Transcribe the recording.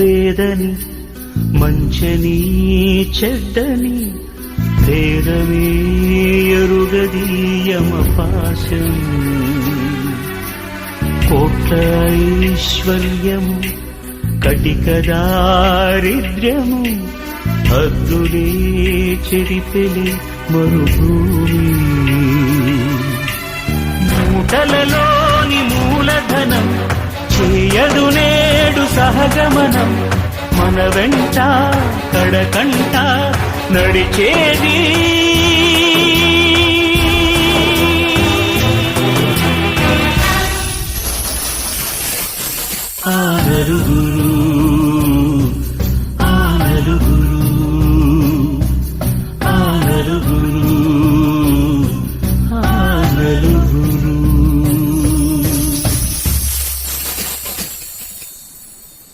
పేదని మంచని చెడ్డని భేదమే ఎరుగదీయమ పాశం కోట్ల ఐశ్వర్యము కటిక దారిద్ర్యము హద్దులే చెరిపెలి మరుభూమి మూటలలోని మూలధనం చేయదు నేడు సహగమనం మన వెంట కడకంట నడిచేది ఆ నలుగురు